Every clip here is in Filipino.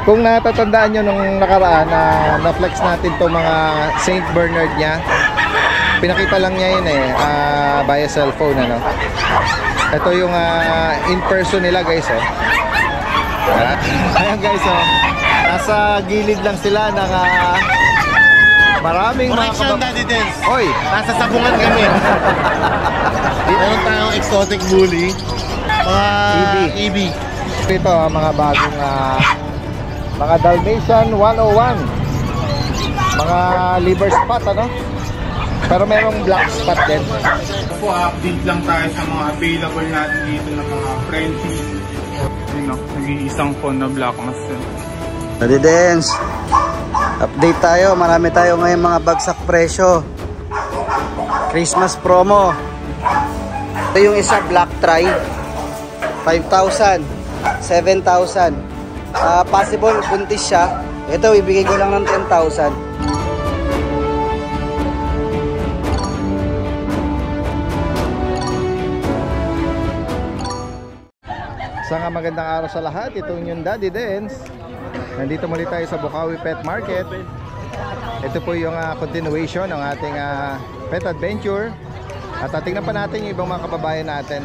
Kung natatandaan nyo nung nakaraan na flex natin itong mga Saint Bernard niya, pinakita lang niya yun via cellphone, ano. Ito yung in person nila, guys, oh. Ayan, guys, oh. Nasa gilid lang sila ng maraming correction, Daddy Dance. Oy, nasa sabungan kami. Meron tayong exotic bully, mga EB. Ito mga bagong mga Dalmatian 101, mga liver spot, ano, pero merong black spot din. Po, update lang tayo sa mga available natin dito ng mga Frenchie. Nag-iisang phone na black master. Daddy Dance, update tayo. Marami tayo ngayon mga bagsak presyo. Christmas promo. Ito yung isa, black try, 5,000, 7,000. Possible buntis siya. Ito ibigay ko lang ng 10,000. Isang magandang araw sa lahat. Itong yung Daddy Dance. Nandito muli tayo sa Bukawi Pet Market. Ito po yung continuation ng ating pet adventure. At tingnan pa natin yung ibang mga kababayan natin.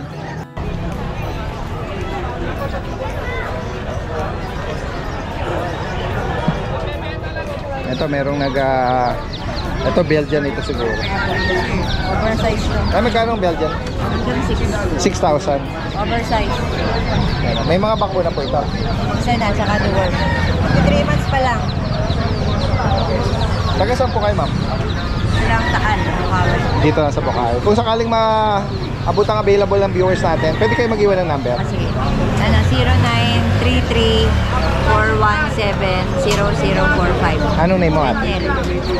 Ito merong ito Belgian ito siguro. Oversize to. Magkano ang Belgian? 6,000. Oversize. May mga bakuna po ito. Isa na, tsaka the worm. 3 months pa lang. Taga saan po kayo, ma'am? Ilang taan, Bukawi. Dito lang sa Bukawi. Kung sakaling maabot ang available ng viewers natin, pwede kayo mag-iwan ng number? Sige. 0933-417-0045. Anong name mo, ate?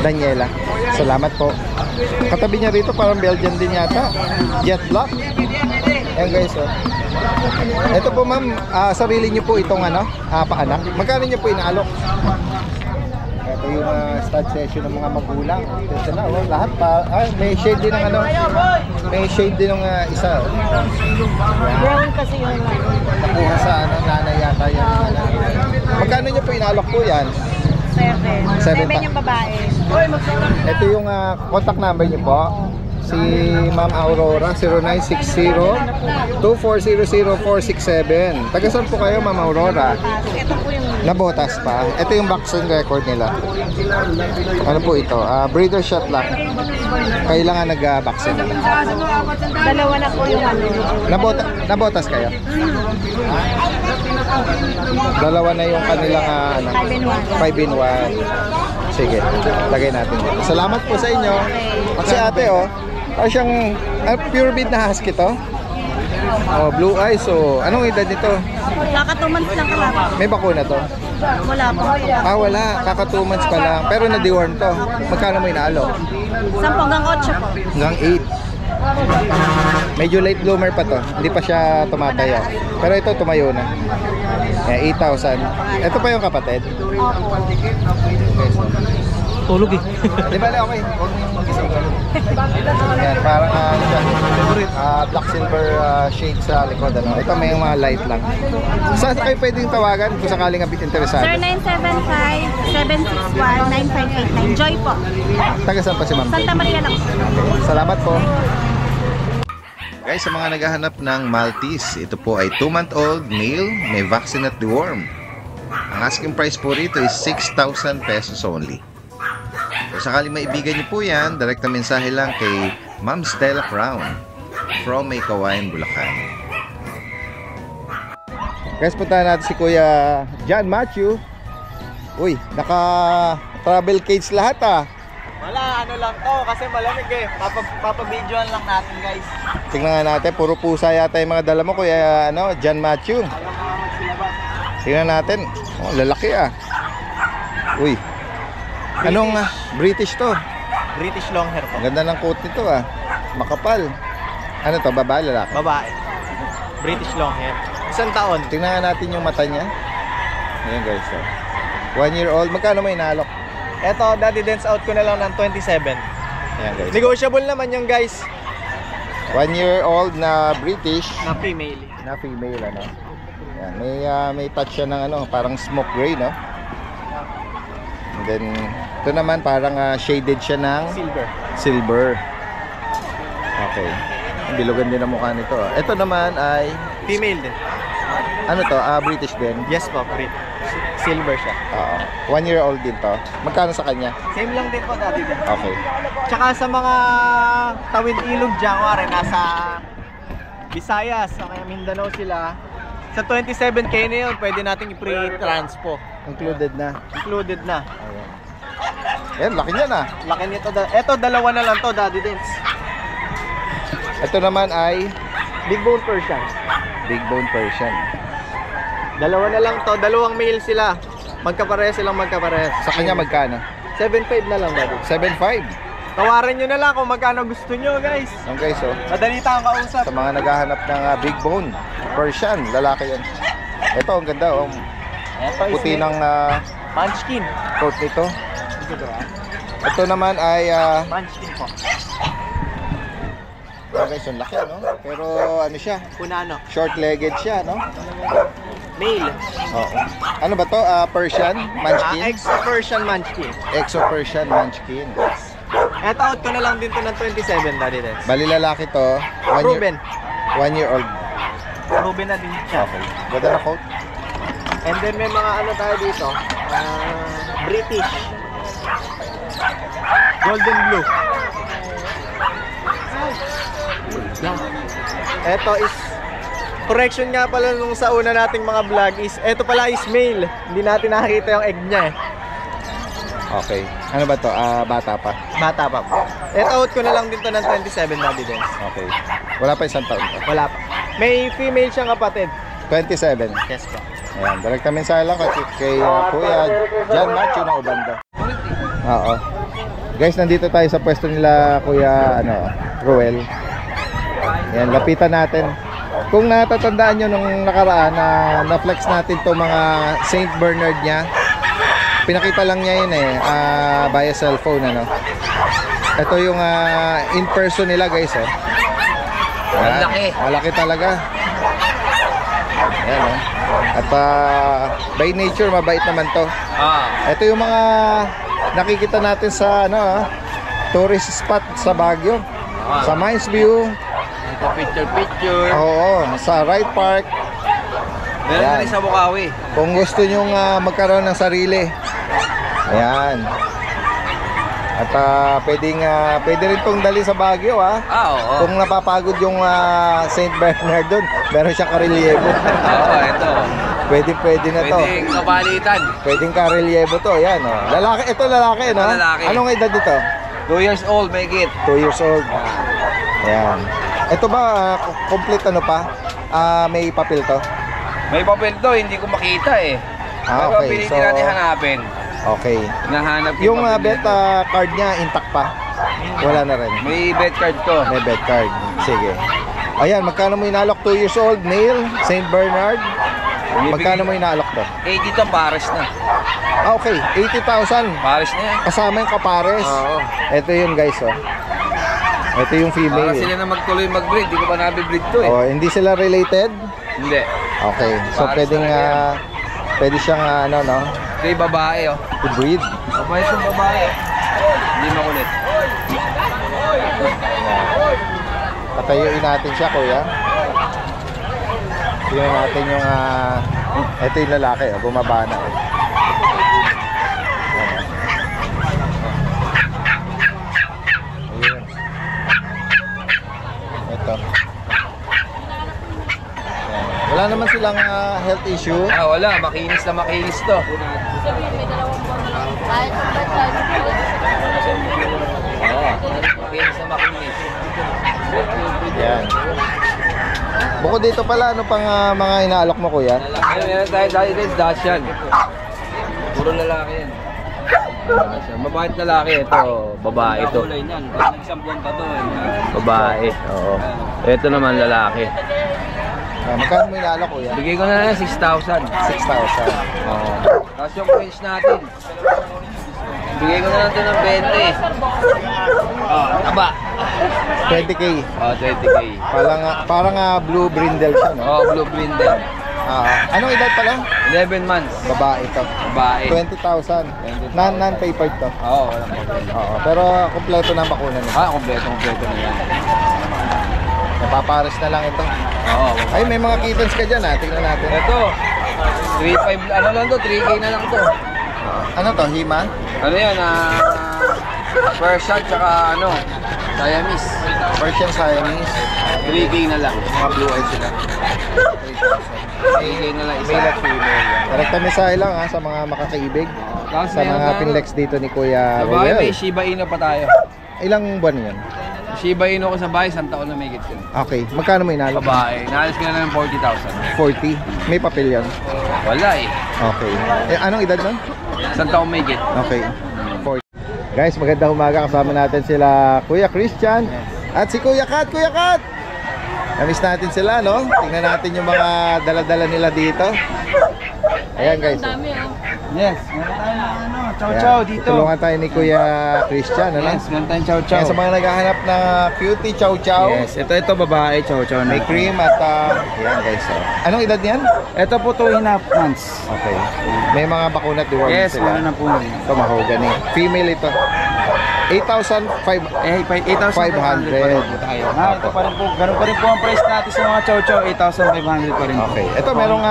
Daniela. Salamat po. Katabi niya rito parang Belgian din yata. Jet Black. Ayan, guys, oh. Ito po, ma'am, sarili niyo po itong paanak. Magkano niyo po inaalok? Ito yung stud session ng mga magulang. Ito na, oh, lahat pa. May shade din ng may shade din ng isa. Brown kasi yun. Nakuha sa nanay yata yan. Magkano niyo po inaalok po yan? 7 yung babae. Ito yung contact number niyo po. Si Ma'am Aurora, 0960-2400-467. Taga saan po kayo, Ma'am Aurora? Ito po yung Nabotas pa. Ito yung vaccine record nila. Ano po ito? Breeder shot lang. Kailangan nag-vaccine na. dalawa na po yung Nabotas kayo? Dalawa na yung kanilang 5 in 1. Sige, lagay natin dito. Salamat po sa inyo. Kasi ate, oh, siyang pure breed na husky to. Oh, blue eyes. So, anong edad nito? Kaka 2 months lang kalapa. May bakuna to? Wala po. Wala. Kaka 2 months pa lang. Pero na-deworm to. Magkano mo inaalok? 10 hanggang 8 po. Hanggang 8. Medyo late bloomer pa to. Hindi pa siya tumatayo. Pero ito tumayo na. 8,000. Ito pa yung kapatid? Opo. Tulog eh. Di ba, okay. Huwag mo yung mag-isang. Yan, parang black silver shade sa likod. Ito may mga light lang. Saan kayo pwedeng tawagan kung sakaling a bit interesado? Sir, 975-761-9589. Joy po. Taga saan pa si Ma'am? Santa Maria lang. Salamat po. Guys, sa mga naghahanap ng Maltese, ito po ay 2-month-old male, may vaccine at deworm. Ang asking price po rito is 6,000 pesos only. Kung sakaling maibigan niyo po yan, direct na mensahe lang kay Ma'am Stella Crown from May Kawayan, Bulacan. Guys, punta natin si Kuya John Matthew. Uy, naka-travel cage lahat Wala, ano lang to kasi malamig eh. Papabidyoan lang natin, guys. Tingnan nga natin, puro pusa yata yung mga dala mo, Kuya John Matthew. Tingnan natin. Oh, lalaki Uy. Anong British to? British Longhair po. Ang ganda ng coat nito Makapal. Ano to, babae, lalaki? Babae. British Longhair. 1 taon. Tingnan nga natin yung mata niya. Ayan, guys. 1 year old. Magkano may inalok? Eto, Daddy Dance out ko na lang ng 27. Ayan, guys. Negotiable naman yung guys. 1 year old na British. Na female. Na female, Yan, may touch siya ng ano, parang smoke gray, no? And then, ito naman parang shaded siya ng silver. Okay. Bilugan din ang mukha nito. Ito naman ay Female din. ano to? British din. Yes po, silver siya. Oo. 1 year old din to. Magkano sa kanya? Same lang din po dati din. Okay. Tsaka sa mga tawid ilog dyan, kuwari, nasa Visayas, o kaya Mindanao sila. Sa 27K na yun, pwede nating i-pre-transpo. Included na. Included na. Ayan. Ayan, laki niya na. Laki nito. Eto, dalawa na lang to, Daddy Dins. Ito naman ay Big Bone Persian. Big Bone Persian. Dalawa na lang to, dalawang male sila. Magkaparehas silang magkaparehas. Sa kanya magkano? 7.5 na lang, Daddy. 7.5. Tawarin nyo na lang kung magkano gusto nyo, guys. Yan guys, oh. Madali tayong kausap. Sa mga naghahanap ng Big Bone Persian, lalaki yan. Ito, ang ganda, oh. Eto is Puti ng Munchkin. coat nito. Ito naman ay Munchkin po. guys, ang laki, no? Pero ano siya? Punano. Short-legged siya, no? Male. Oo. Ano ba to? Persian? Munchkin? Ex-Persian Munchkin. Exo-Persian Munchkin. Eto, out ko na lang din to ng 27, Daddy Dins. Bali lalaki to. Ruben. 1 year old. Ruben na din siya. Okay. Ganda na coat. And then may mga ano tayo dito. British. Golden blue. Eto is correction nga pala nung sa una nating mga vlog is eto pala is male. Hindi natin nakakita yung egg niya eh. Okay. Ano ba to? Bata pa. Bata pa po. Eto out ko na lang din to ng 27, Daddy Dins. Okay. Wala pa isang taon to. Wala pa. May female siyang kapatid. 27. Yes po. Ayan. Direkta mensahe lang kay Kuya John Macho ng Ubando. Oo. Guys, nandito tayo sa pwesto nila Kuya Ruel. Ayan, lapitan natin. Kung natatandaan nyo nung nakaraan na flex natin to mga Saint Bernard niya, pinakita lang niya yun via cellphone, ano. Ito yung in person nila, guys, oh. Malaki. Malaki talaga. Ayan, oh. At by nature, mabait naman to. Ito yung mga nakikita natin sa tourist spot sa Baguio. Sa Mines View. Picture. Oo, sa Ride Park. Meron Ayan. na rin sa Bukawi. Kung gusto nyong magkaroon ng sarili. Ayan. At pwede rin tong dali sa Baguio, ha. Oo. Kung napapagod yung Saint Bernard doon, meron siyang karelyebo. Oo, ito. Pwede na to. Pwedeng kapalitan. Pwedeng karelyebo to. Ayan, oh. Lalaki, ito lalaki, no? Lalaki. Anong edad dito? 2 years old, make it. 2 years old. Ayan. Ito ba, complete ano pa? May papel to? May papel to, hindi ko makita eh. Pero Okay. pilitin natin hanapin. Okay. Nahanap Yung papel bet nito. card niya, intact pa? Wala na rin. May bet card to. May bet card. Sige. Ayan, magkano mo inalok? 2 years old, male, Saint Bernard. Magkano mo inalok to? 80 to, pares na. Okay, 80,000. Pares na yan. Kasama yung kapares. Oo. Ito yun, guys, oh. Ito yung Para female. sila na magtuloy mag-breed, di ko pa nabibreed to eh. Oh, hindi sila related? Hindi. Okay. So Pares pwedeng talaga pwede siyang Ito yung babae oh. i-breed. Babae itong babae. Hindi makulit. Patayuin natin siya, kuya. Tingnan natin yung ito yung lalaki, oh, bumaba na. Oh. Ayun. Ito. Wala naman silang health issue. Wala. Makinis na makinis to. Makinis na makinis. Yan. Bukod dito pala, ano pang mga inaalok mo, kuya? Meron tayo dahil din, Dashan. Puro lalaki yan. Dashan. Mabait lalaki. Ito, babae ito. Babae. Oo. Ito naman lalaki. Magkano mo inaalok, kuya? Bigay ko na lang 6,000. 6,000. Oo. Tapos yung range natin. Bigay ko na lang ito ng 20. Taba. 20K. 20K. Parang blue brindle siya, no? Blue brindle. Anong edad pa lang? 11 months. Babae to. Babae. 20,000. Non-papered to. Oo, walang problema. Oo, pero kompleto na ang bakuna nito. Kompleto na yan. Napapares na lang ito. Oo. Ay, may mga kittens ka dyan ha. Tingnan natin. Ito, 3.5, ano lang to, 3K na lang to. Ano to? Hima? Ano yan, Persian tsaka Siamese. Persian Siamese. 3K na lang. Mga blue eyes sila. 3K na lang isa. Male at female. Direkta mensahe lang ha sa mga makakaibig. Tapos Sa mga pinlex dito ni Kuya Sa bahay, may Royal. Shiba Inu pa tayo. Ilang buwan yan? Shiba Inu ko sa bahay, 1 taon na may git yun. Okay. Magkano mo inalok? Babae, naalis ko na lang ng 40,000. 40. May papel yan. Wala eh. Okay. Anong edad nun? 1 taon may git. Okay. 40. Guys, magandang umaga. Kasama natin sila Kuya Christian at si Kuya Kat. Kuya Kat! Namiss natin sila, no? Tingnan natin yung mga dala-dala nila dito. Ayan guys. Yes, meron tayong chow-chow Ayan. dito. Tulungan tayo ni Kuya Christian, ano? Yes, meron tayong chow-chow. Ayan, sa mga naghahanap na cutie chow-chow. Yes, ito babae, chow-chow na. May cream at ayan guys. Anong edad niyan? Ito po 2.5 months. Okay. May mga bakuna at deworm Yes, sila. meron na po. Ito mahogany. Female ito. 8,500. 8,500 pa rin po tayo. Ito pa rin po, ganun pa rin po ang price natin sa mga chow-chow, 8,500 pa rin po. Okay. Ito merong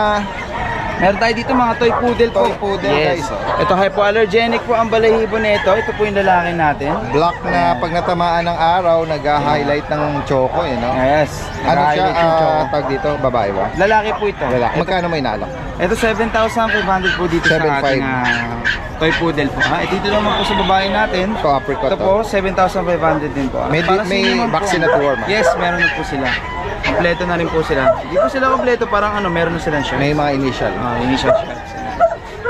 Meron tayo dito mga toy poodle po. Toy poodle, yes. guys, oh. Ito hypoallergenic po ang balahibo nito. Ito po yung lalaki natin. black na pag natamaan ng araw, nag-highlight ng choco, you know? Yes. Ano siya, Nag-highlight yung choco. tag dito, babae ba? Lalaki po ito. Lalaki. Magkano may nalak? Ito 7,500 po dito 7,500. sa ating toy poodle po. Dito naman po sa babae natin. Ito, apricot Ito po 7,500 din po. May Para sa may inyo naman po, vaccine at worm. Yes, meron na po sila. Kompleto na rin po sila. Hindi po sila kompleto, parang meron na silang shirts. May mga initial. Initial shirts.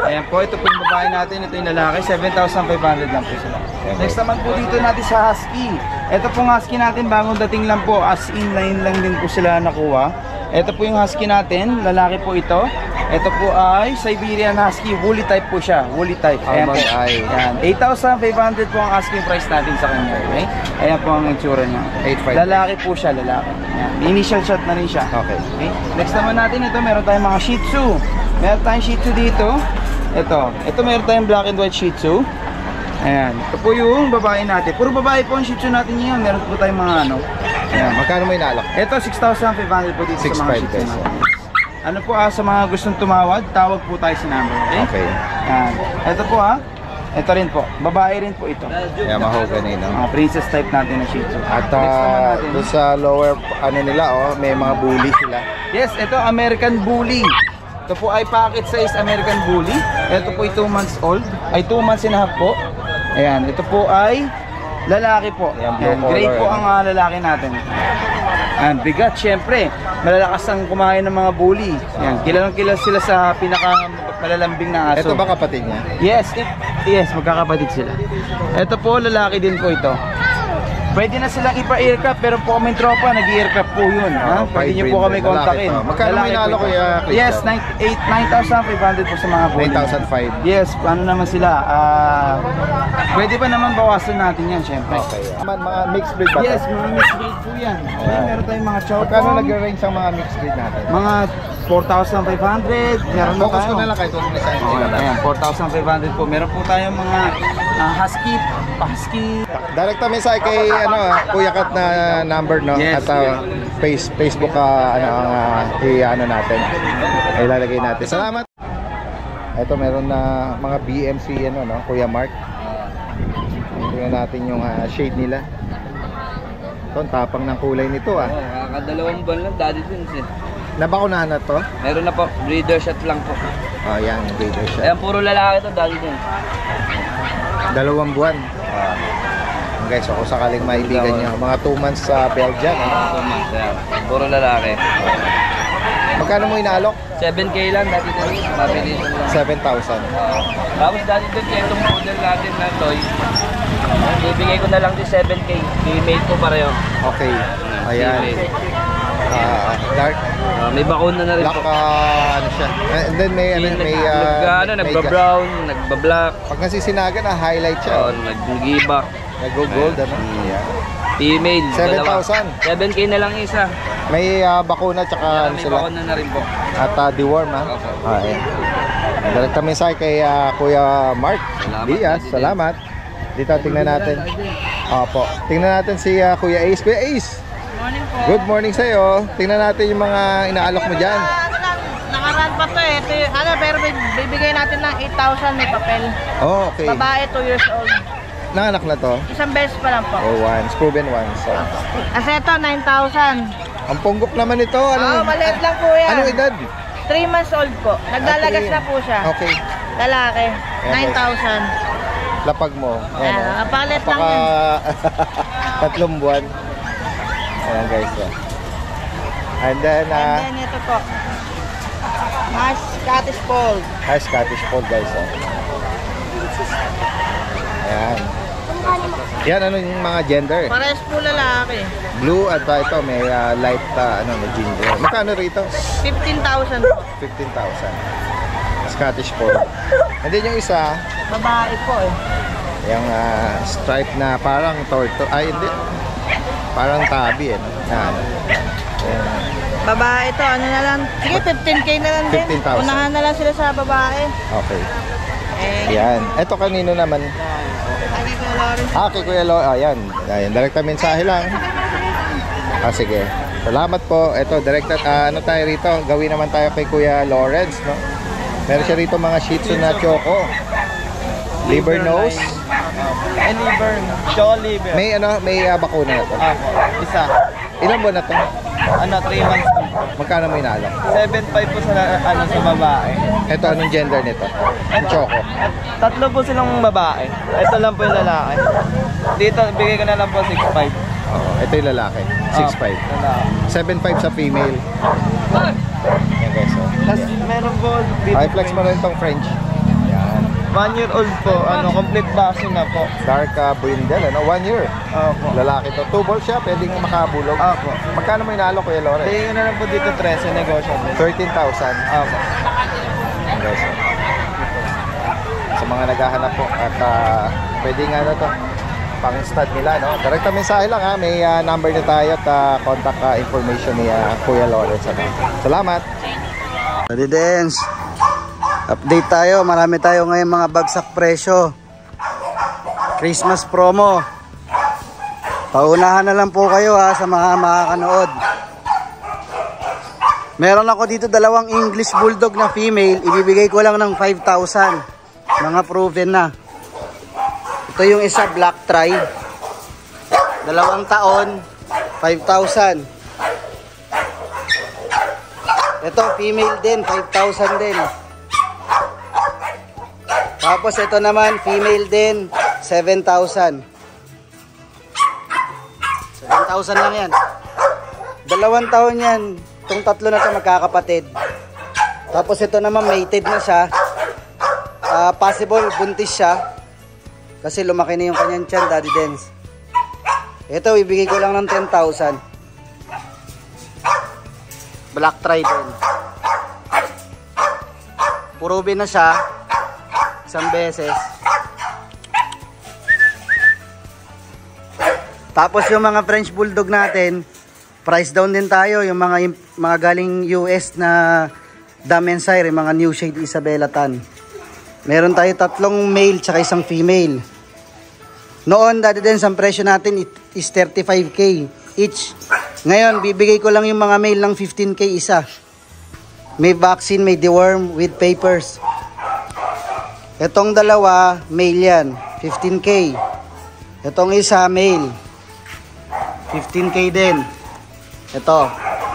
Ayan po, ito po yung babae natin, ito yung lalaki, 7,500 lang po sila. Next naman po dito natin sa Husky. Ito pong Husky natin, bagong dating lang po, as in line lang din po sila nakuha. Ito po yung Husky natin, lalaki po ito. Ito po ay Siberian Husky, woolly type po siya, woolly type. Ayan po. Ayan, 8,500 po ang asking price natin sa kanya. Okay? Ayan po ang itsura niya. 8,500. Lalaki po siya, lalaki. Ayan. Initial shot na rin siya. Okay. Okay? Next naman natin, ito meron tayong mga Shih Tzu. Meron tayong Shih Tzu dito. Ito meron tayong black and white Shih Tzu. Ayan. Ito po yung babae natin. Puro babae po ang Shih Tzu natin ngayon. Meron po tayong mga Ayan, magkano may nalak? Ito 6,500 po dito sa mga 6,500 Shih Tzu pesos. natin. Ano po sa mga gustong tumawad, tawag po tayo sa number. Okay? Okay. Ayan. Ito po ito rin po. Babae rin po ito. Kaya mahogany, no? Mga princess type natin na Shih Tzu. At Next naman natin. doon sa lower, nila, may mga bully sila. Yes, ito American Bully. Ito po ay packet size American Bully. Ito po ay 2 months old. Ay 2 months and a half po. Ayan, ito po ay lalaki po. Ayan, blue Ayan, gray color, po ang lalaki natin. Ayan, bigat syempre. Malalakas ang kumain ng mga bully. Ayan, kilalang kilala sila sa pinaka malalambing na aso. Ito ba kapatid niya? Yes, magkakapatid sila. Ito po, lalaki din po ito. Pwede na silang ipa-aircraft, pero po kaming tropa, nag-aircraft po yun. Pwede nyo po kami kontakin. Magkano may nalo, Kuya Christian? Yes, 9,500 po sa mga bully. 9,500. Yes, paano naman sila? Pwede pa naman bawasan natin yan, syempre. Okay. Mga mixed breed ba? Yes, mga mixed breed po yan. Meron tayong mga chow Magkano pom, nag-range ang mga mixed breed natin? mga 4,500. Meron na Focus ko tayo. na lang kahit huwag na sa Ayan, 4,500 po. Meron po tayong mga husky. Direct kami sa kay Kuya Kat na number, no? Yes, At Facebook ang natin. Ilalagay natin. Salamat. Ito meron na mga BMC Kuya Mark. Tingnan natin yung shade nila. Ito, ang tapang ng kulay nito Kakadalawang buwan lang, daddy twins eh. Nabakunahan na to? Meron na po, breeder shot lang po. Oh, yan, breeder siya. Ayan, puro lalaki to, daddy twins. 2 buwan. Guys, kung sakaling maibigan nyo, mga 2 months sa Belgian. Puro lalaki. Magkano mo inaalok? 7K lang, daddy twins. Mabilis lang. 7,000. Tapos daddy twins, itong model natin na toy. Bibigay ko na lang din 7K. Female po pareho. Okay. Ayan. Dark. May bakuna na rin Black, po. siya. And then may Nagba-brown, nagba-black. Pag nasisinagan, highlight siya. Nag-gibak. Nag-gold, Ayan. Female. 7,000. 7K na lang isa. May bakuna tsaka ano May sila. bakuna na rin po. At deworm ha. Opo. Ayan. Direct kami sa kay Kuya Mark Salamat, Diaz. Daddy. Salamat. Dito tingnan natin. Opo. Tingnan natin si Kuya Ace. Kuya Ace. Morning po. Good morning sa iyo. Tingnan natin yung mga inaalok mo diyan. Ano lang, nakaraan pa to eh. Ito, pero bibigay natin ng 8,000 may papel. Oh, okay. Babae, 2 years old. Nanganak na to. Isang beses pa lang po. Oh, once. Proven once. So. Kasi ito, 9,000. Ang punggok naman ito. Oo, maliit lang po yan. Anong edad? 3 months old po. Naglalagas Okay. na po siya. Okay. Lalaki. Ayan, 9,000. Lapag mo. Ayan, oh. palit lang Napaka yan. 3 buwan. Ayan guys. Oh. And then, And then ito po. Mas Scottish Fold. Scottish Fold guys. Oh. Ayan. Yan, ano yung mga gender? Pares po lalaki. Blue at ito may light may ginger. Magkano rito? 15,000 po. 15,000. Scottish Fold. And then yung isa, Babae po eh. yung stripe na parang torto. Ay, hindi. Parang tabi eh. Yan. Ayan. Babae ito, ano na lang. Sige, 15K na lang din. 15,000. Unahan na lang sila sa babae. Okay. Eh, Yan. Ito kanino naman? Ay, ko Lawrence. Kay Kuya Lo. Ayan. Ayan. Direkta mensahe lang. Sige. Salamat po. Ito, direkta. Ano tayo rito? Gawin naman tayo kay Kuya Lawrence, no? Meron siya rito mga Shih Tzu na choco. Liver nose. Liver. Choco liver. May bakuna na to. Isa. Ilan buwan na to? 3 months. Magkano may naalok? 7.5 po sa babae. Ito, anong gender nito? Choco. Tatlo po silang babae. Ito lang po yung lalaki. Dito, bigay ko na lang po 6.5. Ito yung lalaki. 6'5". Lalaki. 7'5" sa female. Yan guys. Tapos meron po dito. Ay, flex mo rin itong French. Yan. 1 year old po. Complete vaccine na po. Dark brindle, 1 year. Opo. Lalaki to. 2 balls siya, pwedeng makabulog. Opo. Magkano may naalok, Kuya Lore? Bigay ko na lang po dito 13 negotiable. 13,000. Opo. Yan guys. Sa mga naghahanap po at pwedeng to pang stud nila, no? Direkta mensahe lang ha. May number na tayo at contact information ni Kuya Lawrence. Salamat. Daddy Dance, update tayo. Marami tayo ngayon mga bagsak presyo. Christmas promo. Paunahan na lang po kayo sa mga makakanood. Meron ako dito 2 English Bulldog na female. Ibibigay ko lang ng 5,000. Mga proven na. Ito yung isa, black tri. 2 taon, 5,000. Ito, female din, 5,000 din. Tapos ito naman, female din, 7,000. 7,000 lang yan. 2 taon yan. Itong tatlo na ito magkakapatid. Tapos ito naman, mated na siya. Possible, buntis siya. Kasi lumaki na yung kanyang tiyan, Daddy Dance. Ito, ibigay ko lang ng 10,000. Black tri din. Proven na siya. Isang beses. Tapos yung mga French Bulldog natin, price down din tayo. Yung mga galing US na Damenshire, mga New Shade Isabella Tan. Meron tayo 3 male tsaka isang female. Noon, Daddy Dance, ang presyo natin is 35K each. Ngayon, bibigay ko lang yung mga male ng 15K isa. May vaccine, may deworm with papers. Itong 2, male yan. 15K. Itong isa, male. 15K din. Ito.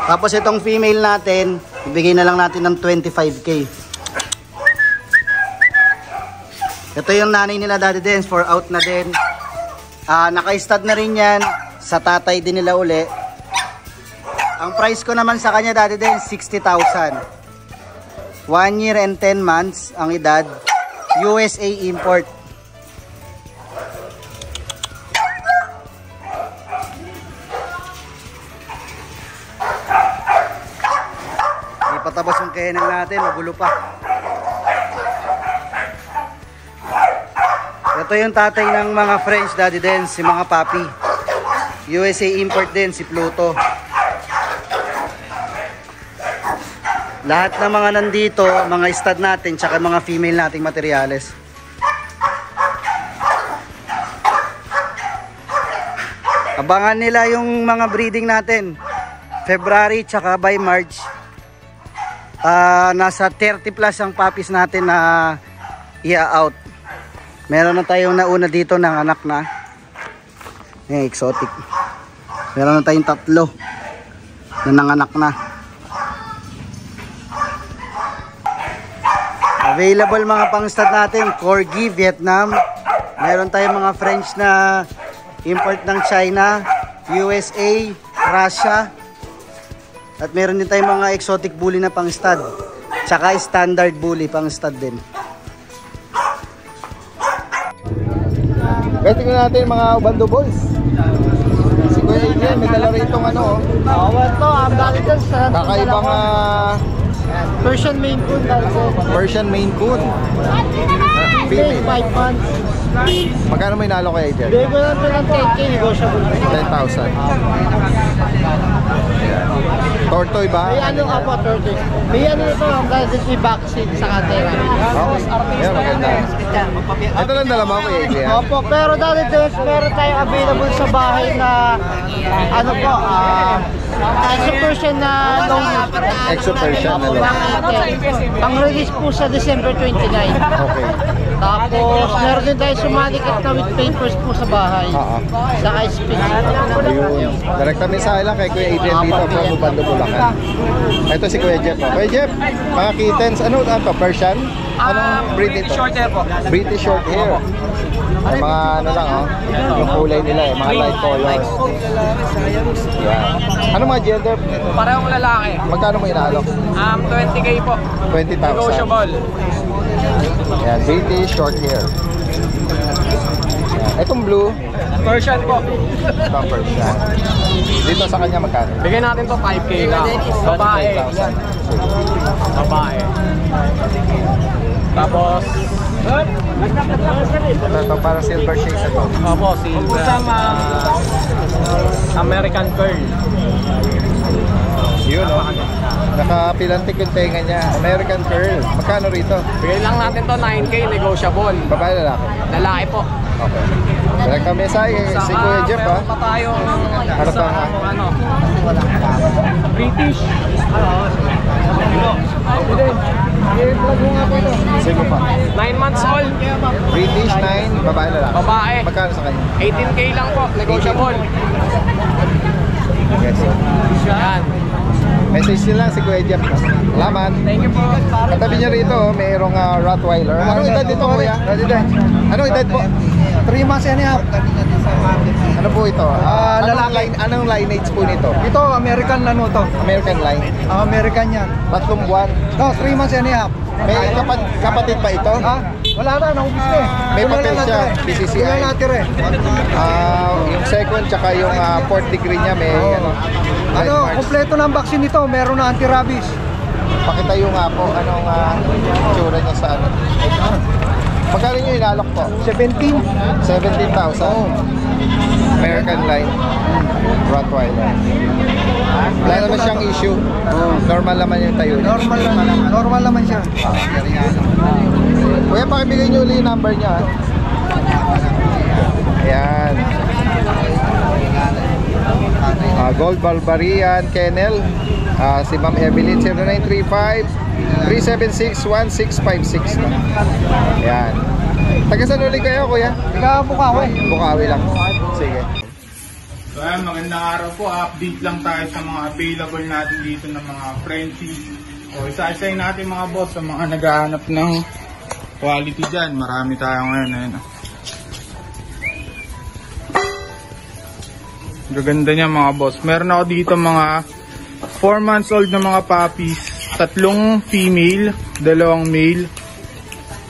Tapos itong female natin, ibigay na lang natin ng 25K. Ito yung nanay nila, Daddy Dance, for out na din. Naka-stud na rin yan. Sa tatay din nila uli. Ang price ko naman sa kanya, Daddy Dance, 60,000. 1 year and 10 months ang edad. USA import. Hindi pa tapos yung kennel natin, magulo pa. Ito yung tatay ng mga French, Daddy Dance, yung mga puppy. USA import din si Pluto. Lahat ng mga nandito, mga stud natin, tsaka mga female nating materyales. Abangan nila yung mga breeding natin. February tsaka by March. Nasa 30 plus ang puppies natin na i-out. Meron na tayong nauna dito ng anak na. Exotic. Meron na tayong 3 na nanganak na. Available mga pang-stud natin, Corgi, Vietnam. Meron tayong mga French na import ng China, USA, Russia. At meron din tayong mga exotic bully na pang-stud. Tsaka standard bully pang-stud din. Guys, tingnan natin yung mga Ubando boys. Si Kuya Adrian, may dala rin itong ano. Ito, ang dali dyan sa Kakaibang Persian Maine Coon dali dyan. Persian Maine Coon. Female, Female. 5 months. Magkano may nalo Kuya Adrian? Bigay ko lang ito ng 10K, negotiable. 10,000. Tortoy ba? May ano nga po, tortoise. May ano ito, ang dali dyan may vaccine sa katera. Yeah, maganda. Ito lang dala mo Kuya Adrian. Opo, pero dali dyan, meron tayong available sa bahay na ano po, exo-Persian na long Exo-Persian na lang. Ang release po sa December 29. Okay. Tapos meron din tayo sumalikat na with papers po sa bahay. Sa ice cream. Ayun. Direkta mensahe lang kay Kuya Adrian dito from Ubando, Bulacan. Ito si Kuya Jeff. Kuya Jeff, mga kittens, ano to? Persian? Anong breed ito? Short hair po. British short hair. Ang mga ano lang yung kulay nila mga light colors. Yan. Ano mga gender? Parehong lalaki. Magkano mo inaalok? 20K po. 20,000. Negotiable. Yan, British short hair. Yan. Itong blue, Persian po. itong Persian. Dito sa kanya magkano? Bigyan natin to 5K lang. Babae. 25,000. Babae. Tapos, Ito para silver shades ito. opo, silver. American Pearl. Yun o. Nakapilantik yung tenga niya. American Pearl. Magkano rito? Bigyan lang natin to 9K, negotiable. Babae lalaki? Lalaki po. Okay. Direct kami sa si Kuya Jeff ha. Meron pa tayo Ano pa nga? British. Sige pa. 9 months old. British 9, babae lalaki. Babae. Magkano sa kanya? 18K lang po, negotiable. Yes. Yan. Message nila si Kuya Jeff. Salamat. Thank you po. Katabi niya rito, mayroong Rottweiler. Anong edad dito Kuya? Anong edad po? 3 months and a half. Ano po ito? Anong lineage po nito? Ito, American ano to? American line. American yan. 3 buwan. No, 3 months and a half. May kapatid pa ito? Wala na, naubos na eh. May papel siya, PCCI. Wala natin eh. Yung second tsaka yung 4th degree niya may red marks. Kompleto na ang vaccine nito. Meron na anti-rabies. Pakita yung po anong tsura niya sa ano. Magkano yung inalok po? 17. 17,000. American line. Rottweiler. Wala naman siyang issue. Normal naman yung tayo niya. Normal naman siya. Kuya, pakibigay niyo ulit yung number niya. Ayan. Gold Barbarian Kennel. Si Ma'am Evelyn 0935-376-1656. Ayan. Taga saan ulit kayo, Kuya? Ika Bukawi. Bukawi lang. Sige. So ayan, magandang araw po. Update lang tayo sa mga available natin dito ng mga Frenchies. O isa-isayin natin mga boss sa mga naghahanap ng quality dyan. Marami tayo ngayon. Ayan. Gaganda niya mga boss. Meron ako dito mga 4 months old na mga puppies. 3 female, 2 male.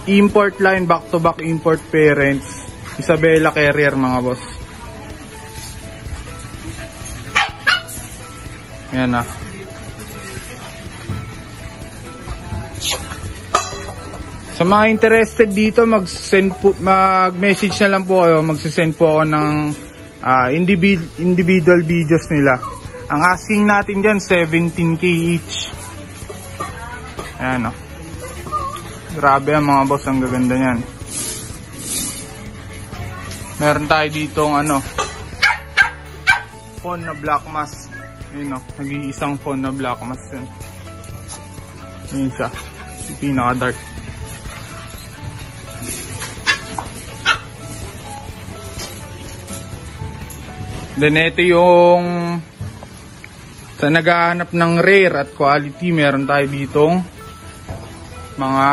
Import line, back-to-back import parents. Isabella Carrier mga boss. Yan na. Sa mga interested dito, mag-message na lang po kayo. Magsisend po ako ng individual videos nila. Ang asking natin dyan, 17K each. Ayan, oh. Grabe ang mga boss, ang gaganda niyan. Meron tayo ditong phone na black mask. Ayun, oh. Nag-iisang phone na black mask yun. Ayun siya. Pinaka-dark. Then ito yung sa naghahanap ng rare at quality, meron tayo ditong mga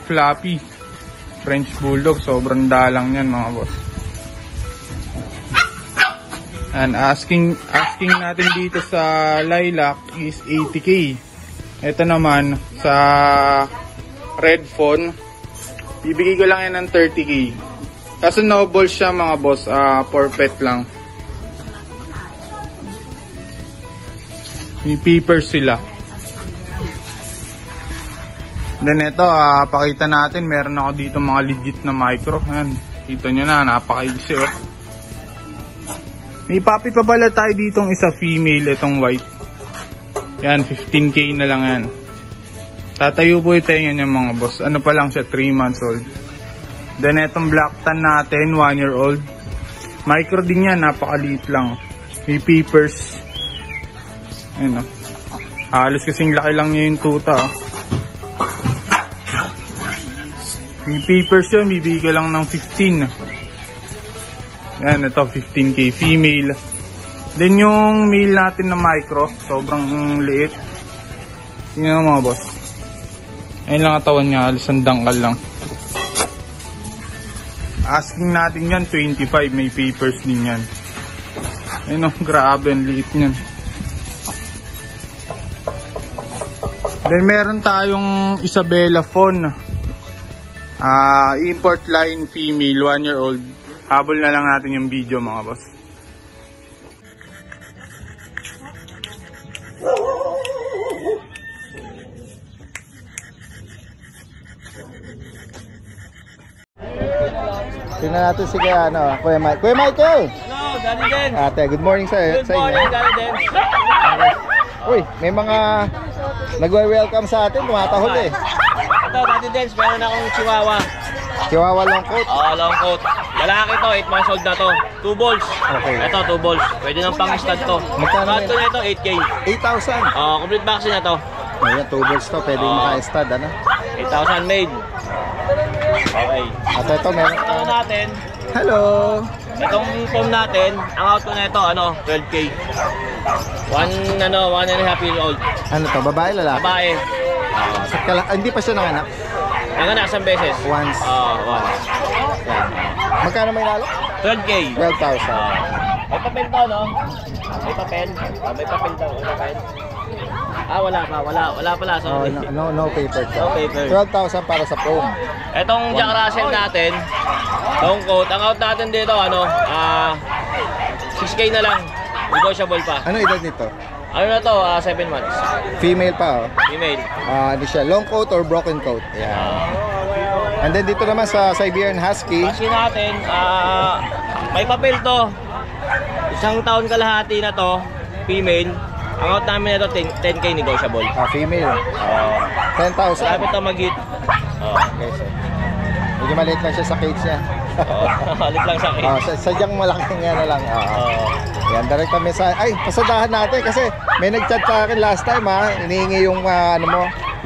floppy French Bulldog. Sobrang dalang yan mga boss. And asking natin dito sa Lilac is 80K. Ito naman sa red phone, bibigay ko lang yan ng 30K. Kaso noble siya mga boss, for pet lang. May papers sila. Then ito, pakita natin, meron ako dito mga legit na micro. Ayan, kita nyo na, napaka-easy oh. May puppy pa pala tayo ditong isa female, itong white. Yan, 15K na lang yan. Tatayo po ito yan yung mga boss. Ano pa lang siya, 3 months old. Then itong black tan natin, 1 year old. Micro din yan, napakaliit lang. May papers. Ayun, oh. Halos kasing laki lang niya yung tuta. Oh. May papers yun, bibigay lang ng 15. Yan, ito 15K female. Then yung male natin na micro, sobrang liit. Tingnan mo mga boss. Ayun lang katawan niya, halos ang dangkal lang. Asking natin yan, 25, may papers din yan. Ayun, oh, grabe, ang liit niyan. Then meron tayong Isabella phone. Import line female, 1 year old. Habol na lang natin yung video mga boss. Tingnan natin si Kuya Mike. Kuya Michael! Hello, Daddy Dance. Ate, good morning sa inyo. Good morning, Daddy Dance. Uy, may mga nagwe-welcome sa atin, tumatahol eh. Ito, Daddy Dance, meron akong chihuahua. Chihuahua long coat. Long coat. Lalaki to, 8 months old na to. 2 balls. Okay. Ito, 2 balls. Pwede nang pang-stud to. Magkano Stud ko na ito, 8K. 8,000. Complete vaccine na to. Ayan, 2 balls to. Pwede maka-stud, ano? 8,000 made. Okay. At ito, meron. Ito natin. Hello! Itong phone natin, ang out ko na ito, 12K. 1.5 year old. Ano to, babae, lalaki? Babae. Hindi pa siya nanganak? Nanganak isang beses. Once. Once. Yan. Magkano may nalo? 12K. 12,000. May papel to, no? May papel. May papel to. May papel. Wala pa. Wala pala. Sorry. No paper. No paper. 12,000 para sa phone. Etong Jack Russell natin, long coat. Ang out natin dito, 6K na lang. Negotiable pa. Ano edad nito? Ano na to? 7 months. Female pa, oh. Female. Ano siya, long coat or broken coat? Yan. And then dito naman sa Siberian Husky. Kasi natin, may papel to. 1 taon kalahati na to. Female. Ang out namin na to, 10K negotiable. Female. 10,000. Lapit to mag-hit. Okay, so. Medyo maliit lang siya sa cage niya. Halit lang sa akin. Sadyang malaking nga na lang. Yan, direct kami sa... Ay, pasadahan natin kasi may nag-chat sa akin last time hinihingi yung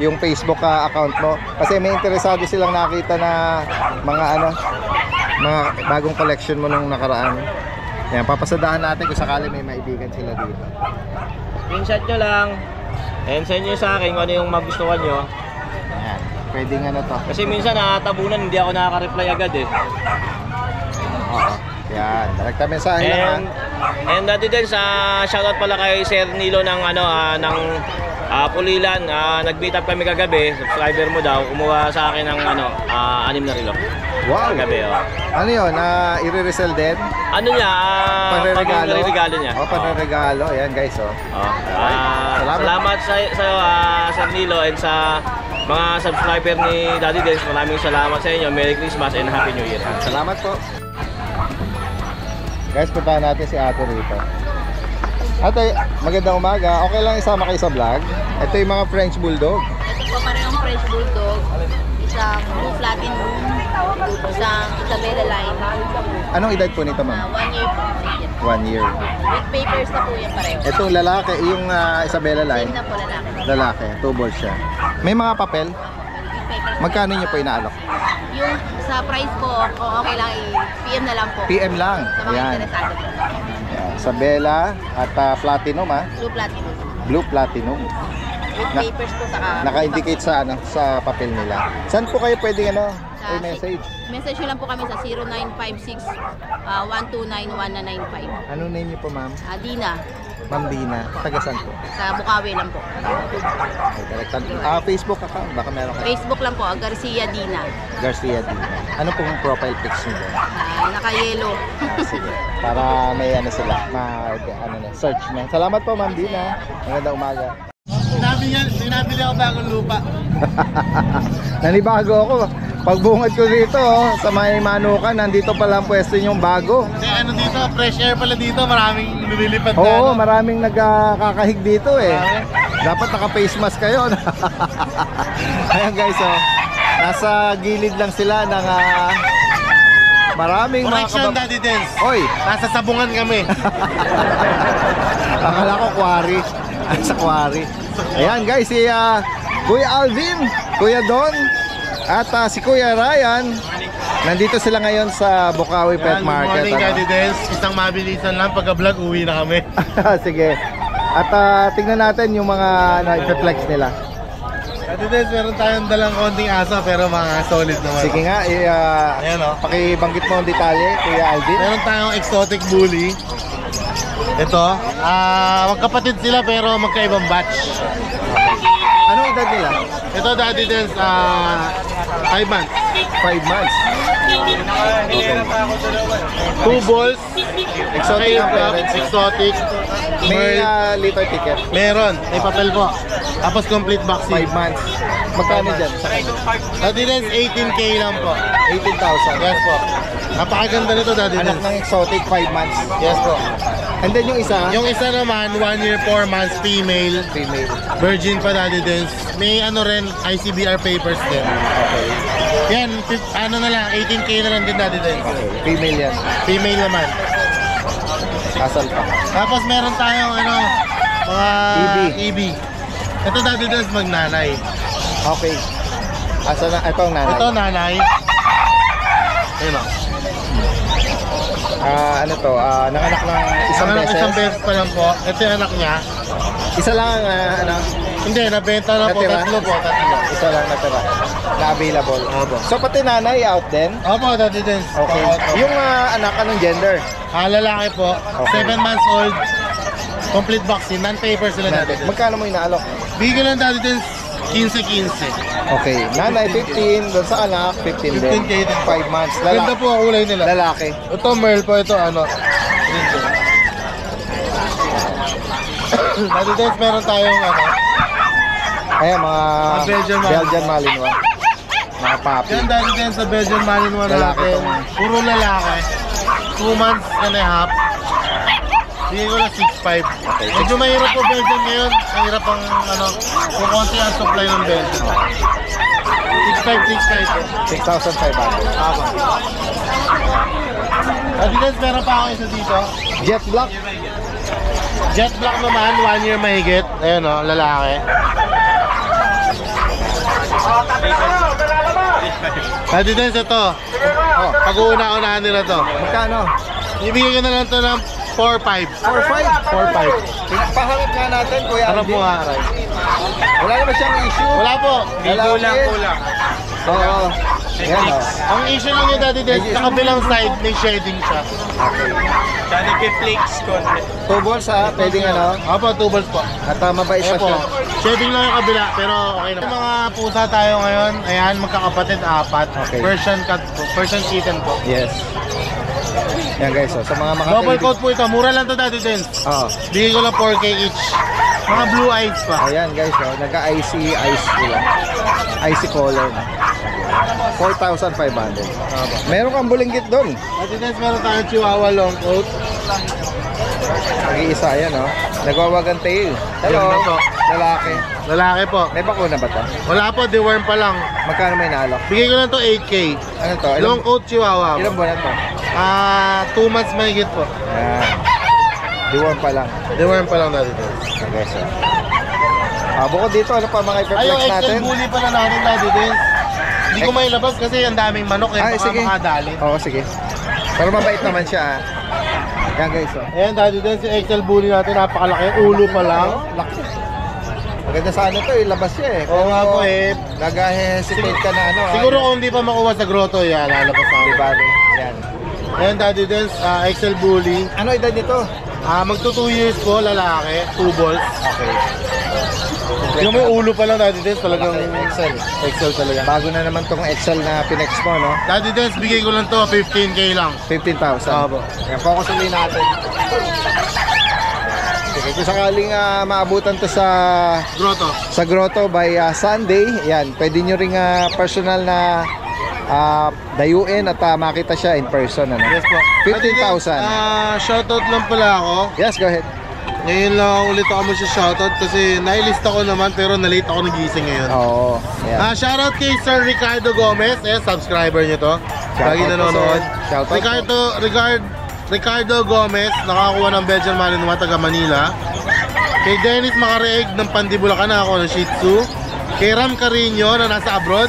yung Facebook account mo. Kasi may interesado silang nakita na mga mga bagong collection mo nung nakaraan. Yan, papasadahan natin kung sakali may maibigan sila dito. Screenshot nyo lang. And send nyo sa akin kung ano yung magustuhan nyo. Yan, pwede nga na to. Kasi minsan nakatabunan, hindi ako nakaka-reply agad eh. Oo. Yan, direct kami sa akin. And dati din sa shoutout pala kay Sir Nilo ng ng Pulilan. Nag-meet up kami kagabi. Subscriber mo daw, kumuha sa akin ng 6 na relo. Wow. Kagabi, Ano 'yon? I-resell din? Ano niya? Panregalo niya. Panregalo. Ayan guys, Salamat sa iyo, Sir Nilo, and sa mga subscriber ni Daddy Dance. Maraming salamat sa inyo. Merry Christmas and Happy New Year. Salamat po. Guys, puntahan natin si ate rito. Ate, magandang umaga. Okay lang isama kayo sa vlog. Ito yung mga French Bulldog. Ito po parehong French Bulldog, isang Blue Platinum, isang Isabella Line. Anong edad po nito, ma'am? 1 year po. 1 year. With papers na po yan pareho. Itong lalaki, yung Isabella line, Same na po lalaki. lalaki, 2 balls siya. May mga papel? With papers. Magkano niyo po inaalok? Yung sa price po, kung okay lang, PM na lang po. PM lang. Sa mga Ayan. interesado po. Isabella at Platinum, Blue Platinum. Blue Platinum. With Na- papers po saka... Naka-indicate sa sa papel nila. Saan po kayo pwedeng Sa- i-message? Message nyo lang po kami sa 0956-129-1995. Ano name niyo po, ma'am? Dina, Ma'am Dina. Taga saan po? sa Bukawi lang po. Okay, direct. Facebook account. Baka meron kayo. Facebook lang po, Garcia Dina. Garcia Dina. Ano pong profile pics niyo doon? Naka-yellow. Sige. Para may sila, search na. Salamat po, Ma'am Dina. Magandang umaga. Sinabi niya ako bagong lupa. Nanibago ako. Pagbungad ko dito, sa may Manukan, nandito pala ang pwesto yung bago. Kasi ano dito, fresh air pala dito, maraming lumilipad na. Oo, ano. maraming nagkakahig dito eh. Dapat naka-face mask kayo. Ayan guys, nasa gilid lang sila ng maraming mga Correction, Daddy Dens. Oy, Nasa sabungan kami. akala ko quarry. Sa quarry. Ayan guys, si Kuya Alvin, Kuya Don, at si Kuya Ryan. Nandito sila ngayon sa Bukawi Pet Good Market. morning, Daddy Dens. Isang mabilisan lang, pagka-vlog, uwi na kami. Sige. At tingnan natin yung mga flex nila. Daddy Dens, meron tayong dalang konting aso, pero mga solid naman. Sige nga, Ayan o. pakibanggit mo ang detalye, Kuya Alvin. Meron tayong exotic bully. Ito, magkapatid sila pero magkaibang batch. Anong edad nila? Ito, Daddy Dens, 5 months. 5 months. 2 balls. Exotic ang parents. Exotic. May litter ticket. Meron, may papel po. Tapos complete 5 vaccine. months. Magkano dyan? Daddy Dens, 18K lang po. 18,000. Yes po. Napakaganda nito, Daddy Anak Dens. ng exotic, 5 months. Yes po. And then yung isa, Yung isa naman, 1 year, 4 months, female. female. Virgin pa, Daddy Dens. May ano rin, ICBR papers din. Okay. Yan, ano na lang, 18K na lang din, Daddy Dens. Okay. Female yan. Female naman. Asal pa. Tapos meron tayong ano, mga EB. Ito, Daddy Dens, magnanay. Okay. Asa na? Ito ang nanay. Ito, nanay. Ayun o. Ano to? Nanganak ng isang Isang beses. isang beses pa lang po. Ito yung anak niya. Isa lang ano? Hindi, nabenta na po. Natira? Tatlo po, tatlo. Isa lang natira. Na available. Opo. So pati nanay out din? Opo, Daddy Dens. Okay. Yung anak anong gender? Lalaki po. Okay. 7 months old. Complete vaccine. Non-paper sila, Daddy Dens. Magkano mo inaalok? Bigyan lang, Daddy Dens. 15-15. Okay. Nanay 15, doon sa anak 15 din. 15K din. 5 months. Ganda po ang kulay nila. Lalaki. Ito, Merl po. Ito, ano. Daddy Dens, meron tayong ano. Ayan, mga Belgian Belgian Malinois. Mga papi. Yan, Daddy Dens, sa Belgian Malinois Lalaki natin. to. Puro lalaki. 2 months and a half. Bigyan ko lang 6'5". Medyo mahirap po Belgian ngayon. Mahirap ang ano, kung konti ang supply ng Belgian. 6'5". 6,500. Tama. Daddy Dens, meron pa ako isa dito. Jet Black. Jet Black naman, 1 year mahigit. Ayun o, lalaki. Daddy Dens, ito. Oh, Pag-uuna-unahan nila to. magkano? Ibigay ko na lang to ng 4'5". 4,500. 4'5". Paharap nga natin, Kuya Ano Alvin. po nga, Aray? Wala naman siyang issue. Wala po. Kulang. Oo. Yan o. Ang issue lang niya, Daddy Dens, sa kabilang side, may shedding siya. Two balls pwedeng ano. Apo, 2 balls po. At mabait pa Ayan po. siya. Shedding lang yung kabila, pero okay na. Yung mga pusa tayo ngayon, ayan, magkakapatid, 4. Okay. Persian cat po, Persian kitten po. Yes. Yan guys, sa mga Double coat po ito, mura lang to, Daddy Dens. Oo. Bigay ko lang 4K each. Mga blue eyes pa. Ayan guys, nagka-icy eyes sila. Icy color na. 4,500. Meron kang bulinggit doon. Daddy Dance, meron tayong Chihuahua long coat. Nag-iisa yan, oh. Nagwawagang tail. Hello. Ganda po. Lalaki. Lalaki po. May bakuna ba to? Wala po, deworm pa lang. Magkano may naalok? Bigay ko lang to 8K. Ano to? Long coat Chihuahua. Ilang buwan na to? 2 months mahigit po. Ayan. Diwan pa lang. Deworm pa lang Daddy Dance. Okay, so. Bukod dito, ano pa mga Ay, yung i-flex natin? XL bully pala natin Daddy Dance. Hindi ko may labas kasi ang daming manok eh. Ay, Baka sige. makadali. Oo, sige. Pero mabait naman siya, ah. Yan guys, oh. Ayan Daddy Dance, yung XL bully natin. Napakalaki. Ulo pa lang. Laki. Maganda sana ito, ilabas siya eh. Oo nga po eh. Nag-hesitate ka na ano. Siguro kung hindi pa makuha sa grotto, yan. Lalabas na. Di bali. Yan. Ayan Daddy Dance, XL bully. Ano edad nito? Magto 2 years po, lalaki. 2 balls. Okay. Tingnan mo yung ulo pa lang Daddy Dance. Talagang Excel. XL talaga. Bago na naman tong Excel na pinex mo, no? Daddy Dance, bigay ko lang to 15K lang. 15,000. Opo. Yan, focus ulit natin. Sige, kung sakaling maabutan to sa Grotto. by Sunday, yan, pwede nyo ring personal na dayuin at makita siya in person, ano? Yes po. 15,000. Shoutout lang pala ako. Yes, go ahead. Ngayon lang ulit ako mag-shoutout kasi nailista ko naman pero na-late ako nagising ngayon. Oo. Yan. Shoutout kay Sir Ricardo Gomez, subscriber niyo to. Lagi nanonood. Shoutout Ricardo Gomez, nakakuha ng Belgian Malinois, taga Manila. Kay Dennis Macareeg ng Pandibulacan, nakakuha ng Shih Tzu. Kay Ram Carino na nasa abroad.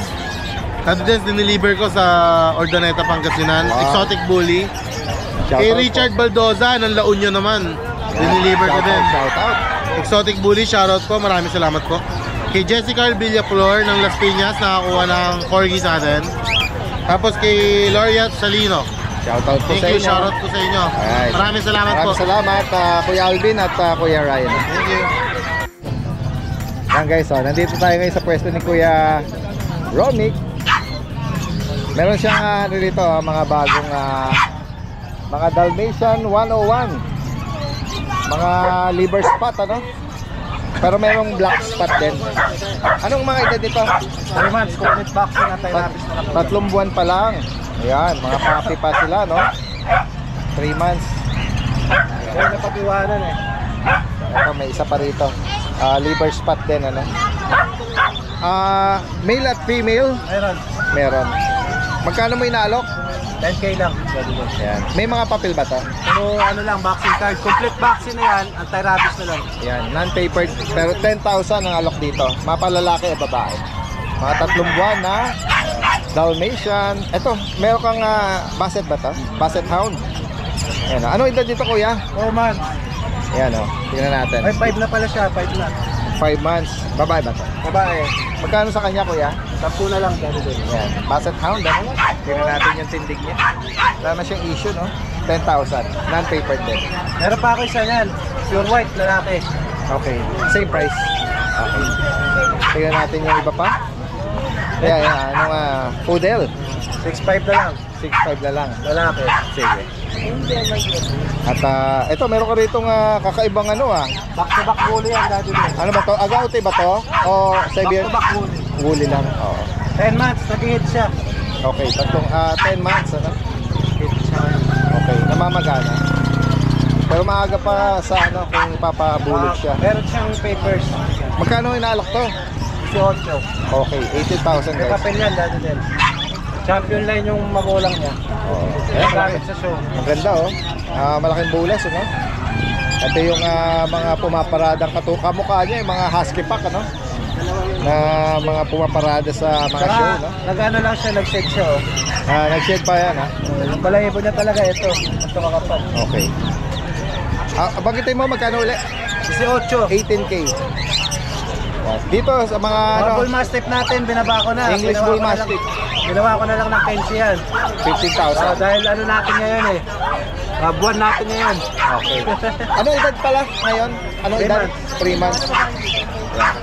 Daddy diniliver ko sa Ordaneta, Pangasinan. Wow. Exotic Bully. Shoutout Kay po. Richard Baldoza ng La Union naman. Diniliver ko din. Shoutout. Exotic Bully, shoutout po. Maraming salamat po. Kay Jessica Villaflor ng Las Piñas, nakakuha ng Corgi sa atin. Tapos kay Loriat Salino. Shoutout po sa Thank you, inyo. shoutout po sa inyo. Alright. Maraming salamat po. Maraming salamat, Kuya Alvin at Kuya Ryan. Thank you. Yan guys, nandito tayo ngayon sa pwesto ni Kuya Romic. Meron siyang dito, mga bagong mga Dalmatian 101. Mga liver spot, ano? Pero merong black spot din. Anong mga edad dito? 3 months, complete vaccine at therapist na lang. 3 buwan pa lang. Ayan, mga puppy pa sila, no? 3 months. Kaya napag-iwanan eh. Ito, may isa pa rito. Liver spot din, ano? Male at female, Meron, meron. Magkano mo inaalok? 10K lang. Ayan. May mga papel ba to? Pero ano lang, vaccine card. Complete vaccine na yan, anti-rabies na lang. Ayan, non-papered. Pero 10,000 ang alok dito. Mapalalaki o babae. Mga 3 buwan na Dalmatian. Ito, meron kang Basset ba to? Basset Hound. Ayan, ano edad dito kuya? 4 months. Ayan o, tingnan natin. Ay, 5 na pala siya, 5 na. 5 months. Babae ba to? Babae, Magkano sa kanya kuya? 10 na lang. Dali din. Ayan, Basset Hound. Ano? Tingnan natin yung tindig niya. Wala na siyang issue, no? 10,000. Non-papered din. Meron pa ako isa niyan. Pure white, lalaki. Okay, same price. Okay. Tingnan natin yung iba pa. Ayan, poodle. 6'5 na lang. 6'5 na lang. Lalaki. Sige. At ito, meron ka rito kakaibang Back to back bully yan, dati din. ano ba to? Agouti ba to? O Back Siberian? to back bully. Woolly lang. Oo. 10 months, nag-hit siya. Okay, 10 months, ano? Hit siya. Okay, namamagana. Pero maaga pa sa kung ipapabulog siya. Meron siyang papers. Magkano inaalok to? 18. Okay, 80,000 May guys. papel yan, dati din. Champion line yung magulang niya. Oo. Kaya gamit sa show. Ang ganda malaking bulas, ano? Ito yung mga pumaparadang kamukha niya, yung mga husky pack, ano? Na mga pumaparada sa mga show, no? Nag-ano lang siya, nag-shed siya, oh. Nag-shed pa yan, ha? Yung balahibo niya talaga, ito. Ito kakapal. Okay. Bagitin mo, magkano ulit? 18. 18K. Dito sa mga, Bull Mastiff natin, binaba ko na. English Ginawa Bull ko na lang- Mastiff. Ginawa ko na lang ng 15 yan. 15,000. Dahil ano natin ngayon eh. Buwan natin ngayon. Okay. Anong edad pala ngayon? Anong 3 edad? months. 3 months. Yan.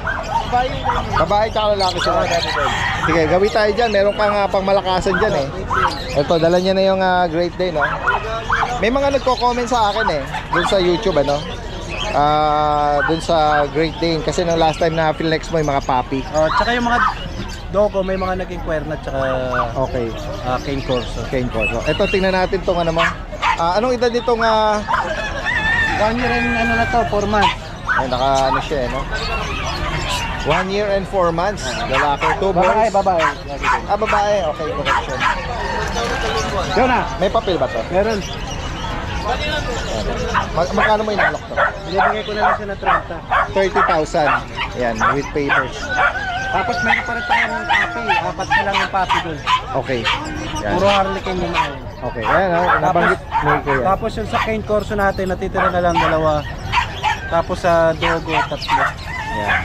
Babae tsaka lalaki sila. Sige, gawin tayo dyan. Meron kang pangmalakasan dyan eh. Ito, dala niya na yung Great Dane, no? May mga nagko-comment sa akin eh. Dun sa YouTube, ano? Dun sa Great Dane. Kasi nung last time na flex mo yung mga puppy. Oh, tsaka yung mga Dogo, may mga naging Querna at saka Okay. Cane Corso. Cane Corso. Ito, tingnan natin tong ano mo. Anong edad nitong 1 year and ano na to, 4 months. ay, naka ano siya, no? 1 year and 4 months. Lalaki, 2 boys. Babae. Babae. Okay, correction. Yun na. May papel ba to? Meron. Magkano mo inalok to? Binibigay ko na lang siya na 30,000. Yan, with papers. 30. Tapos meron pa rin tayong papi. 4 silang yung papi doon. Okay. Yan. Puro Harlequin yung mga. Okay, yan, nabanggit mo ko yan. Tapos yung sa Cane Corso natin, natitira na lang 2. Tapos sa Dogo, 3. Yan.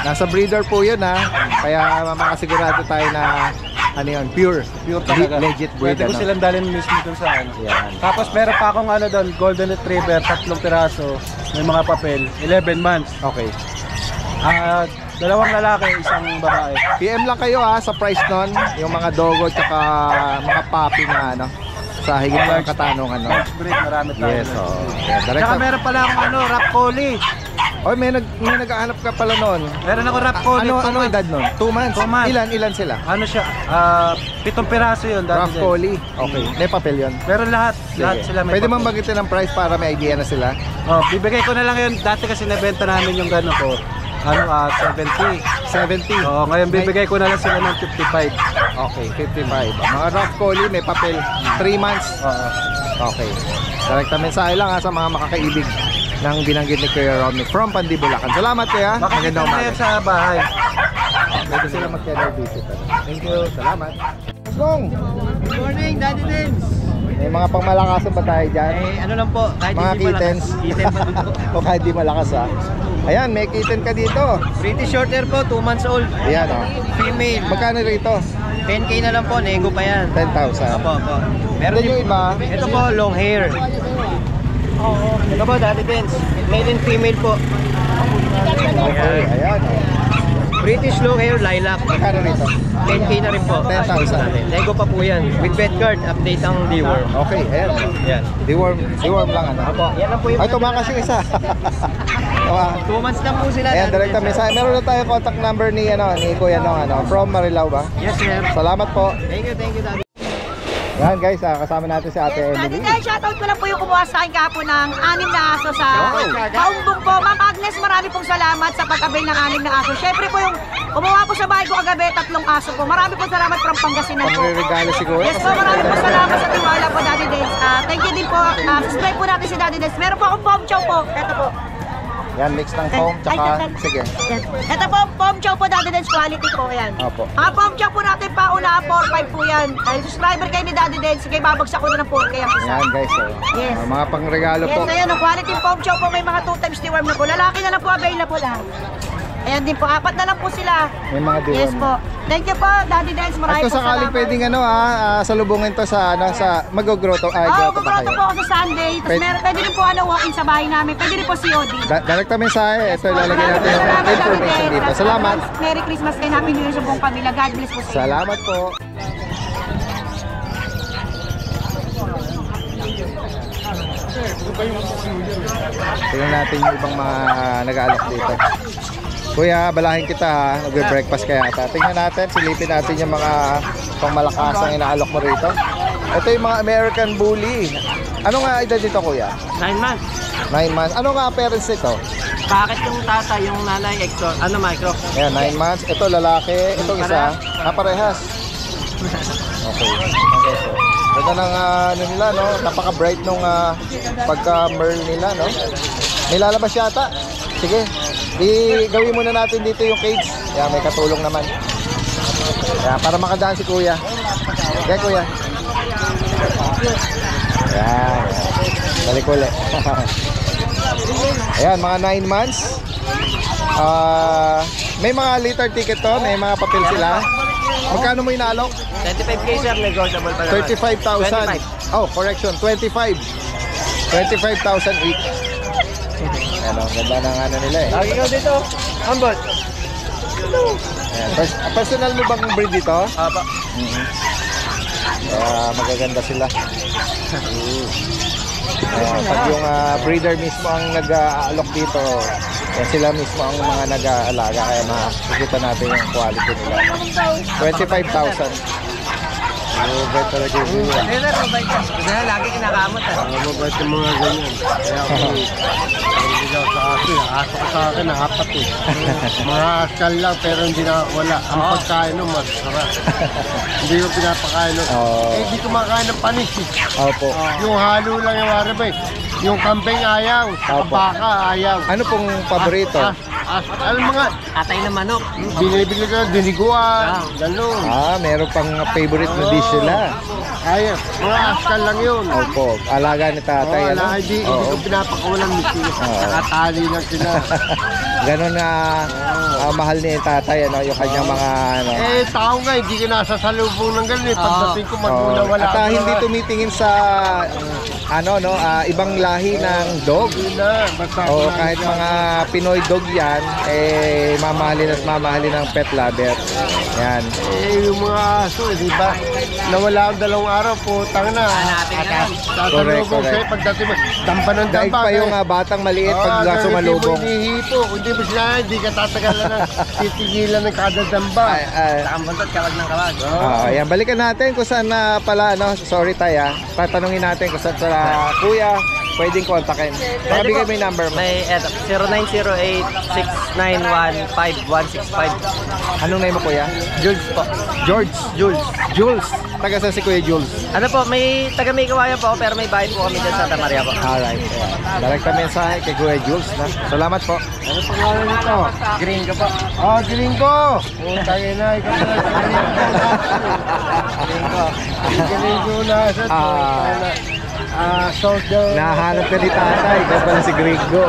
Nasa breeder po yun, ha. Kaya makasigurado tayo na ano yun, pure Talaga. legit breed. Pwede ko silang dalhin mismo dun sa ano. Yan. Tapos meron pa akong ano doon, Golden Retriever, 3 piraso, may mga papel, 11 months. Okay. 2 lalaki, 1 babae. PM lang kayo ha sa price nun, yung mga dogo tsaka mga puppy na ano sa higit ng katanungan, no? Large breed, marami tayo. Yes, oh. Yeah, direct Tsaka meron pala akong ano, Rap Collie. Oy, may nag-aanap ka pala nun. Meron ako Rap Collie. Ano edad nun? 2 months. 2 months. Ilan sila? Ano siya? 7 piraso yun. dati Rough din. Collie. Okay. May papel yun. Meron lahat. Lahat Sige. sila may Pwede papel. mong bagitin ng price para may idea na sila. Oh, bibigay ko na lang yun. Dati kasi nabenta namin yung gano'n ko. 70. 70. Oh, ngayon bibigay ko na lang sila ng 55. Okay, 55. Mga Rough Collie, may papel. 3 months. Oo. Okay. Direkta mensahe lang ha sa mga makakaibig ng binanggit ni Kuya Romney from Pandibulacan. Salamat kuya. Makikita Magandang na umaga. yan sa bahay. Pwede sila mag-channel visit. Thank you. Salamat. Long, Good morning, Daddy Dins. may mga pangmalakasan ba tayo dyan? Ano lang po, kahit Mga hindi kittens. Kitten pa din po. O kahit di malakas ha. Ayan, may kitten ka dito. British Shorthair po, 2 months old. Ayan o. Female. Magkano rito? 10k na lang po, nego pa yan. 10,000. Opo. Meron yung iba. Ito po, long hair. Ito po, Daddy Dins. Male and female po. Okay, ayan o. British long hair, lilac. Magkano rito? 10k na rin po. 10,000. Nego pa po yan. With vet card, update ang deworm. Okay, ayan. Yan. Deworm lang ano. Opo, yan lang po yung... Ay, tumakas yung isa. 2 months lang po sila. Ayan, Daddy direkta Dins. mensahe. Meron na tayo contact number ni Kuya Nong from Marilao ba? Yes, sir. Salamat po. Thank you, Daddy. Yan guys, kasama natin si Ate Daddy Emily. Dad, shoutout ko lang po yung kumuha sa akin kahapon ng 6 na aso sa Kaumbong po. Ma'am Agnes, marami pong salamat sa pagkabil ng 6 na aso. Syempre po yung kumuha po sa bahay ko kagabi, 3 aso po. Marami po salamat from Pangasinan po. Pagre-regalo siguro. Yes po, marami po salamat sa tiwala po, Daddy Dance. Thank you din po. Subscribe po natin si Daddy Dance. Meron po akong pom chow po. Ito po. Yan, mix ng foam, tsaka, sige. Yan. Ito po, pom chow po, Daddy Dance quality po. Yan. Opo. Ang pom chow po natin pauna, 4-5 po yan. Subscriber kayo ni Daddy Dance. Sige, babagsak ko na ng 4K ang isa. Yan guys, Yes. mga pangregalo Yes, po. ayan, ang quality pom chow po, may mga 2 times deworm na po. Lalaki na lang po available ha. Ayan din po, 4 na lang po sila. May mga deworm. Yes po. Thank you po, Daddy Dance. At Maraming kung po sakaling salamat. pwedeng salubungin to sa mag-grow to. Ay, Oo, grow to ba kukuroto kayo? po ako sa Sunday. Tapos pwede rin po walk-in sa bahay namin. Pwede rin po COD. Direkta mensahe. Ito, ilalagay natin yung Salamat, Daddy information Dance. dito. Salamat. Merry Christmas and Happy New Year sa buong pamilya. God bless po sa inyo. Salamat po. Tingnan natin yung ibang mga nag-aalok dito. Kuya, balahin kita ha. Nagbe-breakfast kaya ata. Tingnan natin, silipin natin yung mga pangmalakasang inaalok mo rito. Ito yung mga American Bully. Ano nga edad dito kuya? 9 months. 9 months. Ano nga parents nito? Bakit yung tata, yung nanay, micro? Ayan, 9 months. Ito lalaki. Itong isa. Parehas. Okay. Okay, so. Ganda ng nila, no? Napaka-bright nung pagka-merl nila, no? May lalabas yata. Sige. Gawin muna natin dito yung cage. Yan, may katulong naman. Yan, para makadaan si kuya. Kaya kuya. Yan. Balik ulit. Ayan, mga 9 months. May mga litter ticket to. May mga papel sila. Magkano mo inaalok? 25k sir, negotiable pa naman. 35,000. Oh, correction. 25. 25,000 each. Ano, ganda ng ano nila eh. Lagi ko dito, ambot. Ayan. Personal mo bang breed dito? Apa. Magaganda sila. Pag yung breeder mismo ang nag-aalok dito, Yan sila mismo ang mga nag-aalaga kaya makikita natin yung quality nila. 25,000. Mabait talaga yung ganyan. Kasi lagi kinakamot Mabait yung mga ganyan. Kaya ako, naligaw sa akin. Aso ko sa akin, apat eh. Mga askal lang, pero hindi na wala. Ang pagkain nun, masarap. Hindi ko pinapakain nun. Eh, hindi ko makain ng panis eh. Opo. Yung halo lang yung warabay. Yung kambing ayaw, ang Opo. baka ayaw. Ano pong paborito? Alam mga, Atay na manok. binibili ko ng diniguan, gano'n. Meron pang favorite na dish sila. Ayaw, mga askal lang yun. Opo, alaga ni tatay, ano? Hindi ko pinapakawalan mismo. Nakatali lang sila. Ganon na mahal ni tatay, ano, yung kanyang mga, ano. Eh, tao nga, hindi ka nasasalubong ng ganun eh. Pagdating ko, magmula wala. At hindi tumitingin sa, ano, no, ibang lahi ng dog. Hindi na, basta O kahit mga Pinoy dog yan, eh, mamahalin at mamahalin ng pet lover. Yan. Eh, yung mga aso, di ba? Nawala ang 2 araw, putang na. Sasalubong Correct. sa'yo, pagdating mo, dampa ng Daig dampa. pa yung batang maliit pag sumalubong. Hindi mo inihipo, kundi mo sila, hindi ka tatagalan na titigilan ng kada damba. Ang buntot, kawag ng kawag. Yan, balikan natin kung saan na pala, ano, sorry tayo, tatanungin natin kung saan sa kuya, pwedeng kontakin. Bigay mo yung number mo. May 0908-691-5165. Anong name mo kuya? Jules po. George. Jules. Taga saan si Kuya Jules? Ano po, may taga may kawayan po pero may bahay po kami dyan sa Santa Maria po. Alright. Direct na mensahe kay Kuya Jules. Na? Salamat po. Ano pangalan nito? Gringo po. Gringo! Putang ina, ikaw na Gringo. Gringo na sa soldier. Nahanap ka ni tatay. Ikaw pala si Gringo.